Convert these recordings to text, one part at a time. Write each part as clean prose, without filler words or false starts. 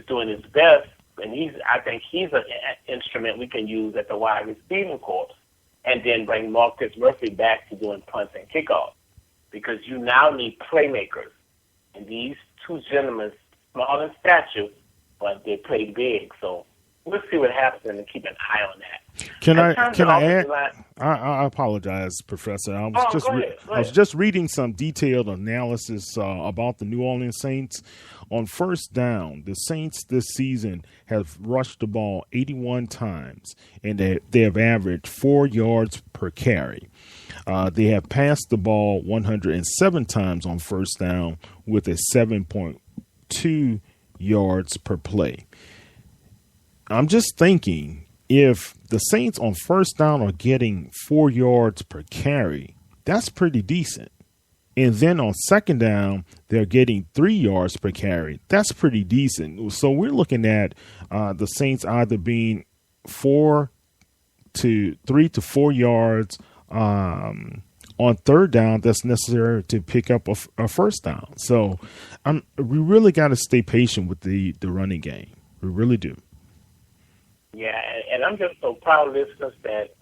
doing his best, and I think he's an instrument we can use at the wide receiving corps, and then bring Marcus Murphy back to doing punts and kickoffs, because you now need playmakers. And these two gentlemen, small in stature, but they play big. So we'll see what happens and keep an eye on that. Can I add? I apologize, Professor. I was just reading some detailed analysis about the New Orleans Saints. On first down, the Saints this season have rushed the ball 81 times, and they have averaged 4 yards per carry. They have passed the ball 107 times on first down with a 7.2 yards per play. I'm just thinking, if the Saints on first down are getting 4 yards per carry, that's pretty decent. And then on second down, they're getting 3 yards per carry. That's pretty decent. So we're looking at the Saints either being 3 to 4 yards on third down that's necessary to pick up a first down. So we really got to stay patient with the running game. We really do. Yeah, and I'm just so proud of listeners that,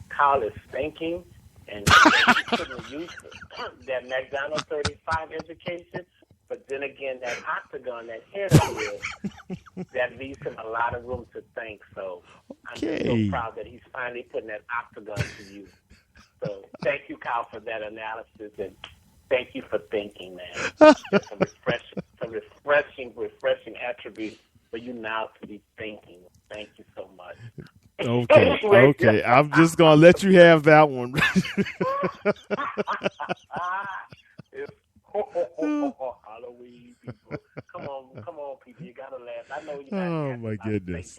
Kyle is thinking and couldn't use that McDonald's 35 education. But then again, that octagon, that head of his, that leaves him a lot of room to think. So I'm just so proud that he's finally putting that octagon to use. So thank you, Kyle, for that analysis, and thank you for thinking, man. It's a refreshing attribute for you now to be thinking. Thank you so much. Okay. I'm just gonna let you have that one. It's Halloween, people. Come on, people. You gotta laugh. I know you're not. Oh my goodness.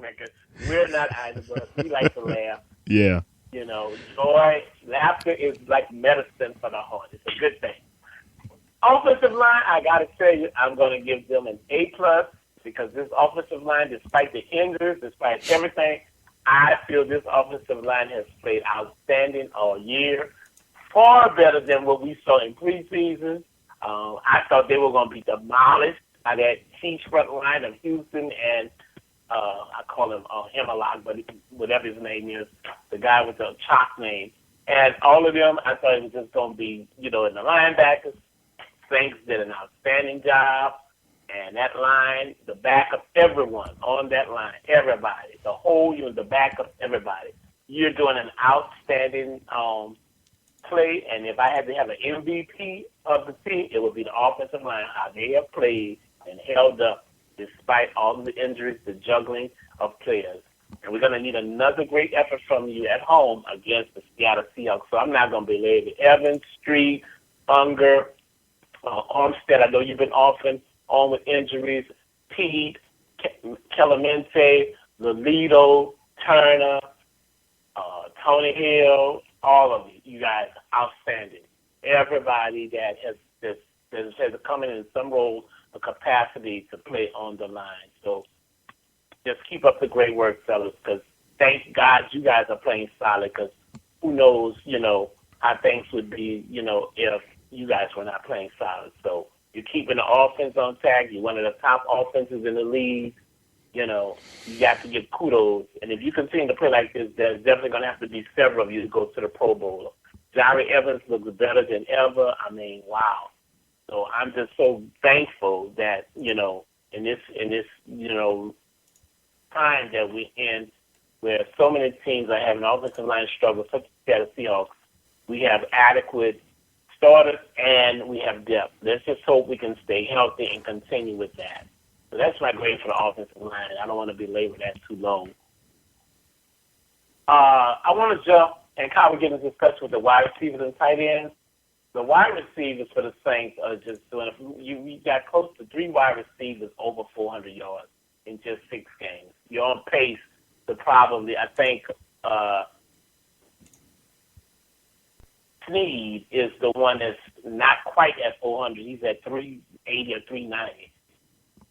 We're not either, but we like to laugh. Yeah. Joy, laughter is like medicine for the heart. It's a good thing. Offensive line, I gotta tell you, I'm gonna give them an A+, because this offensive line, despite the injuries, despite everything, I feel this offensive line has played outstanding all year, far better than what we saw in preseason. I thought they were going to be demolished by that Chiefs front line of Houston and I call him Hemlock, but whatever his name is, the guy with the chalk name. And all of them, I thought it was just going to be, in the linebackers. Saints did an outstanding job. And that line, the backup, everyone on that line, everybody, the whole unit, the backup, everybody. You're doing an outstanding play. And if I had to have an MVP of the team, it would be the offensive line, how they have played and held up despite all of the injuries, the juggling of players. And we're going to need another great effort from you at home against the Seattle Seahawks. So I'm not going to belabor it. Evans, Street, Unger, Armstead, I know you've been on with injuries, Pete, Clemente, Lolito, Turner, Tony Hill, all of you guys, outstanding. Everybody that has come in some role or capacity to play on the line. So just keep up the great work, fellas, because thank God you guys are playing solid, because who knows, how things would be, if you guys were not playing solid. So you're keeping the offense on track. You're one of the top offenses in the league. You got to give kudos. And if you continue to play like this, there's definitely going to have to be several of you to go to the Pro Bowl. Jari Evans looks better than ever. I mean, wow. So I'm just so thankful that, in this time that we're in, where so many teams are having offensive line struggles, such as the Seahawks, we have adequate starters and we have depth. Let's just hope we can stay healthy and continue with that. So that's my grade for the offensive line. I don't want to belabor that too long. I want to jump, and Kyle, we're getting discussed with the wide receivers and tight ends. The wide receivers for the Saints are just doing it. You got close to 3 wide receivers over 400 yards in just 6 games. You're on pace to probably, I think, Snead is the one that's not quite at 400. He's at 380 or 390.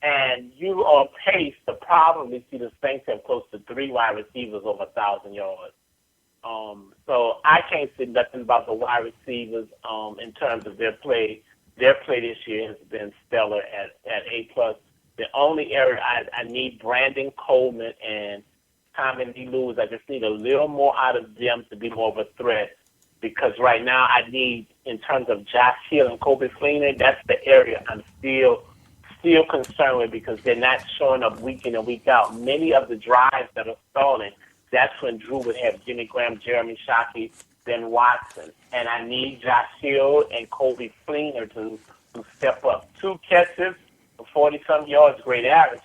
And you are on pace to probably see the Saints have close to 3 wide receivers over 1,000 yards. So I can't say nothing about the wide receivers in terms of their play. Their play this year has been stellar at A+. The only area I need Brandon Coleman and Tommy Lee Lewis. I just need a little more out of them to be more of a threat. Because right now I need, in terms of Josh Hill and Kobe Fleener, that's the area I'm still concerned with because they're not showing up week in and week out. Many of the drives that are stalling, that's when Drew would have Jimmy Graham, Jeremy Shockey, then Watson. And I need Josh Hill and Kobe Fleener to step up. 2 catches for 40-some yards, great average.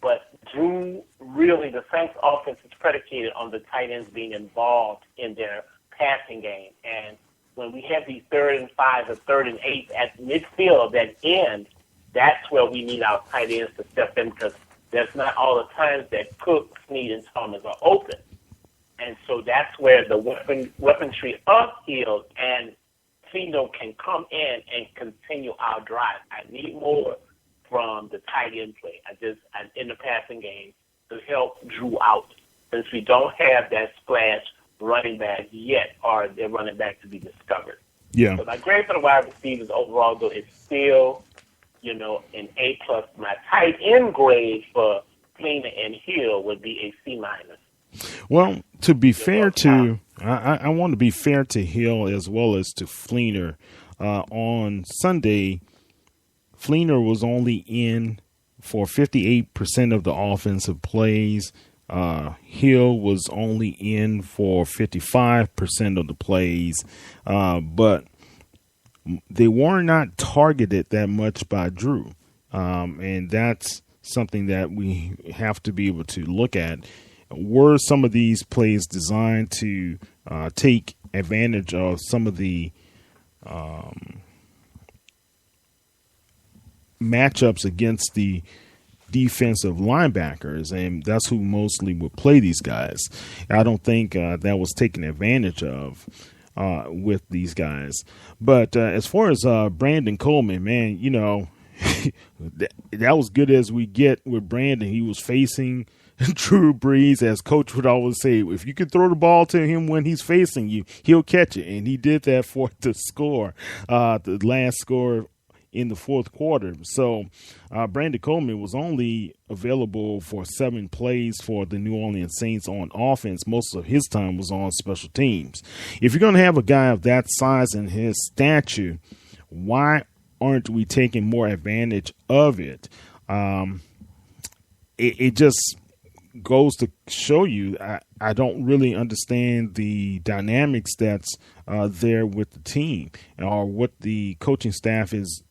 But Drew, really, the Saints offense is predicated on the tight ends being involved in their passing game. And when we have these 3rd and 5 or 3rd and 8 at midfield, that end, that's where we need our tight ends to step in because there's not all the times that Cook, Snead, and Thomas are open. And so that's where the weaponry of Hill and Tino can come in and continue our drive. I need more from the tight end play. In the passing game to help Drew out since we don't have that splash running back yet, or they're running back to be discovered. Yeah. So my grade for the wide receivers overall, though, is still, an A+. My tight end grade for Fleener and Hill would be a C-. Well, to be fair to, I want to be fair to Hill as well as to Fleener. On Sunday, Fleener was only in for 58% of the offensive plays. Hill was only in for 55% of the plays, but they were not targeted that much by Drew, and that's something that we have to be able to look at. Were some of these plays designed to take advantage of some of the matchups against the defensive linebackers, and that's who mostly would play these guys? I don't think that was taken advantage of with these guys. But as far as Brandon Coleman, man, that was good as we get with Brandon. He was facing Drew Brees, as Coach would always say, if you can throw the ball to him when he's facing you, he'll catch it. And he did that for the score, the last score in the fourth quarter. So Brandon Coleman was only available for 7 plays for the New Orleans Saints on offense. Most of his time was on special teams. If you're going to have a guy of that size and his stature, why aren't we taking more advantage of it? It just goes to show you I don't really understand the dynamics that's there with the team or what the coaching staff is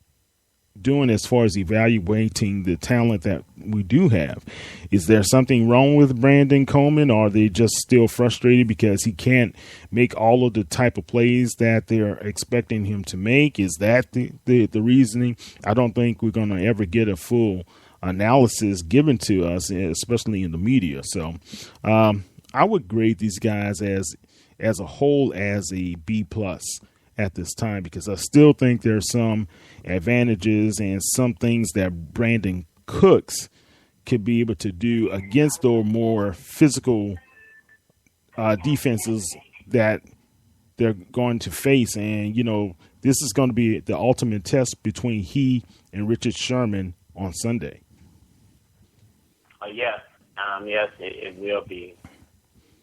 doing as far as evaluating the talent that we do have. Is there something wrong with Brandon Coleman, or are they just still frustrated because he can't make all of the type of plays that they're expecting him to make? Is that the reasoning? I don't think we're going to ever get a full analysis given to us, especially in the media. So I would grade these guys as a whole as a B+ at this time, because I still think there's some advantages and some things that Brandon Cooks could be able to do against the more physical defenses that they're going to face. And, this is going to be the ultimate test between he and Richard Sherman on Sunday. Yes, it will be.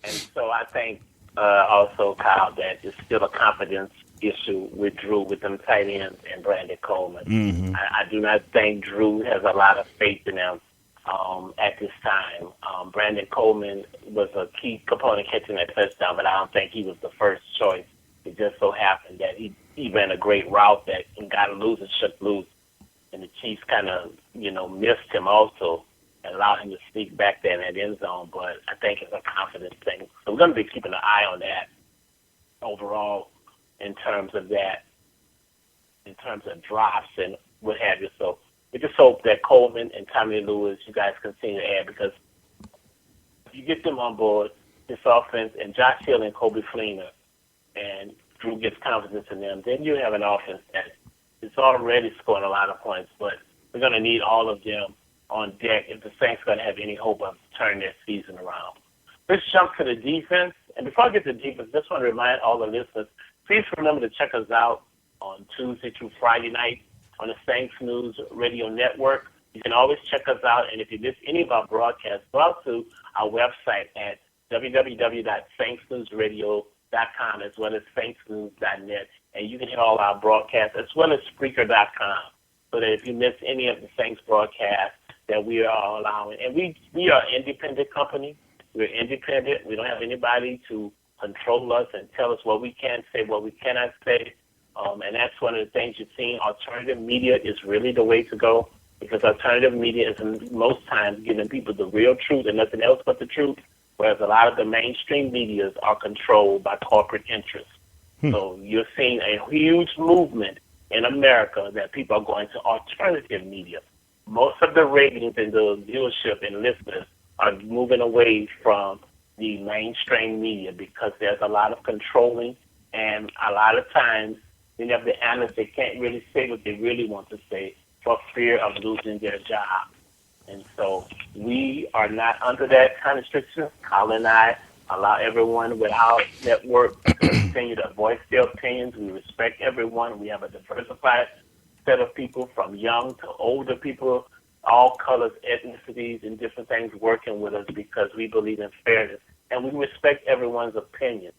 And so I think also, Kyle, that it's still a confidence issue with Drew, with them tight ends and Brandon Coleman. Mm-hmm. I do not think Drew has a lot of faith in them at this time. Brandon Coleman was a key component catching that touchdown, but I don't think he was the first choice. It just so happened that he ran a great route that got loose and shook loose, and the Chiefs kind of, missed him also and allowed him to sneak back there in that end zone. But I think it's a confidence thing. So we're going to be keeping an eye on that overall in terms of that, in terms of drops and what have you. So we just hope that Coleman and Tommy Lewis, you guys continue to add, because if you get them on board, this offense, and Josh Hill and Kobe Fleener, and Drew gets confidence in them, then you have an offense that is already scoring a lot of points. But we're going to need all of them on deck if the Saints are going to have any hope of turning their season around. Let's jump to the defense. And before I get to defense, just want to remind all the listeners, please remember to check us out on Tuesday through Friday night on the Saints News Radio Network. You can always check us out, and if you miss any of our broadcasts, go out to our website at www.saintsnewsradio.com as well as saintsnews.net, and you can hear all our broadcasts as well as Spreaker.com, so that if you miss any of the Saints broadcasts that we are allowing, and we are an independent company. We're independent. We don't have anybody to control us and tell us what we can say, what we cannot say, and that's one of the things you're seeing. Alternative media is really the way to go, because alternative media is most times giving people the real truth and nothing else but the truth, whereas a lot of the mainstream medias are controlled by corporate interests. So you're seeing a huge movement in America that people are going to alternative media. Most of the ratings and the viewership and listeners are moving away from the mainstream media because there's a lot of controlling, and a lot of times many of the analysts, they can't really say what they really want to say for fear of losing their job. And so we are not under that kind of restriction. Colin and I allow everyone with our network to continue to voice their opinions. We respect everyone. We have a diversified set of people from young to older people, all colors, ethnicities, and different things working with us because we believe in fairness. And we respect everyone's opinion.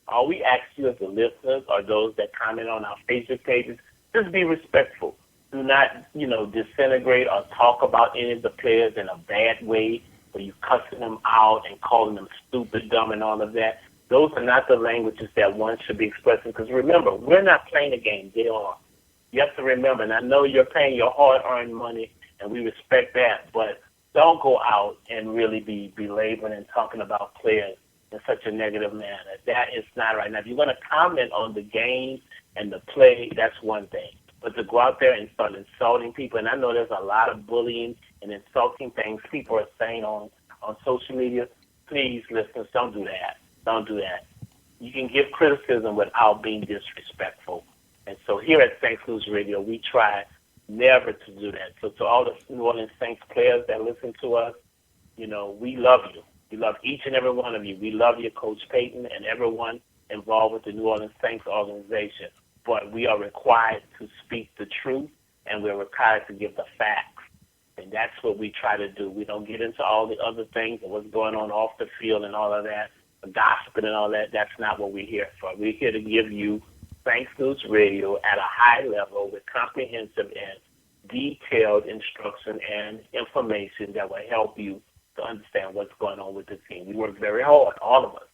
All we ask you as the listeners or those that comment on our Facebook pages, just be respectful. Do not, disintegrate or talk about any of the players in a bad way, where you cussing them out and calling them stupid, dumb, and all of that. Those are not the languages that one should be expressing, because remember, we're not playing a game. They are. You have to remember, and I know you're paying your hard-earned money, and we respect that, but don't go out and really be belaboring and talking about players in such a negative manner. That is not right. Now, if you're going to comment on the game and the play, that's one thing. But to go out there and start insulting people, and I know there's a lot of bullying and insulting things people are saying on social media, please, listeners, don't do that. Don't do that. You can give criticism without being disrespectful. And so here at Saints News Radio, we try never to do that. So to all the New Orleans Saints players that listen to us, we love you. We love each and every one of you. We love you, Coach Payton, and everyone involved with the New Orleans Saints organization. But we are required to speak the truth, and we're required to give the facts. And that's what we try to do. We don't get into all the other things and what's going on off the field and all of that, the gossiping and all that. That's not what we're here for. We're here to give you Saints News Radio at a high level with comprehensive and detailed instruction and information that will help you to understand what's going on with the team. We work very hard, all of us,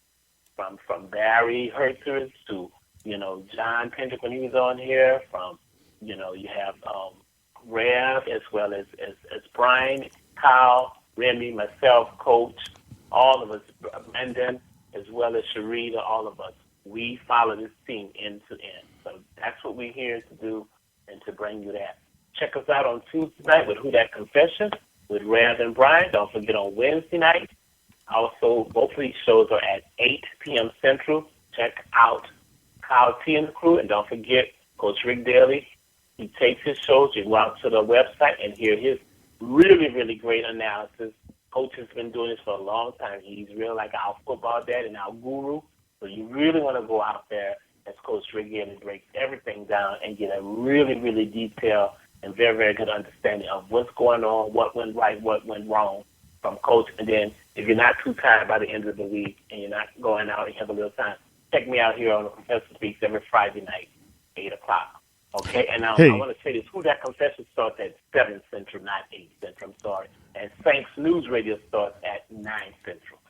from Barry Herters to, John Pendrick when he was on here, from, you have Rev as well as Brian, Kyle, Remy, myself, Coach, all of us, Brendan, as well as Sharita, all of us. We follow this team end to end. So that's what we're here to do and to bring you that. Check us out on Tuesday night with Who That Confession with Rev and Brian. Don't forget on Wednesday night. Also, both of these shows are at 8 p.m. Central. Check out Kyle T and the crew. And don't forget Coach Rick Daly. He takes his shows. You go out to the website and hear his really, really great analysis. Coach has been doing this for a long time. He's really like our football dad and our guru. So you really want to go out there as Coach Rick Daly breaks everything down and get a really, really detailed and very, very good understanding of what's going on, what went right, what went wrong from Coach. And then if you're not too tired by the end of the week and you're not going out and have a little time, check me out here on the Professor Speaks every Friday night, 8 o'clock. Okay, and now I want to say this. Who That Confession starts at 7 Central, not 8 Central, I'm sorry. And Saints News Radio starts at 9 Central.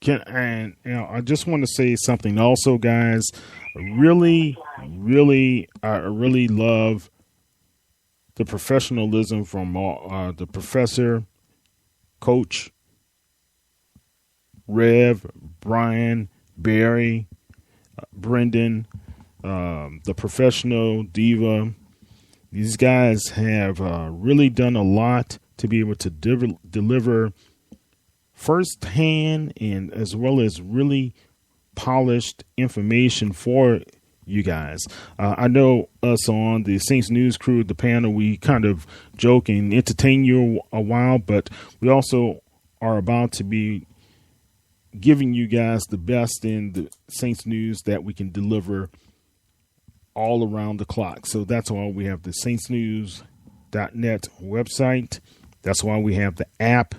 I just want to say something also, guys. I really love the professionalism from the professor, Coach, Rev, Brian, Barry, Brendan, the professional Diva. These guys have really done a lot to be able to deliver firsthand and as well as really polished information for you guys. I know us on the Saints News crew, the panel, we kind of joke and entertain you a while, but we also are about to be giving you guys the best in the Saints News that we can deliver all around the clock. So that's why we have the Saints News website. That's why we have the app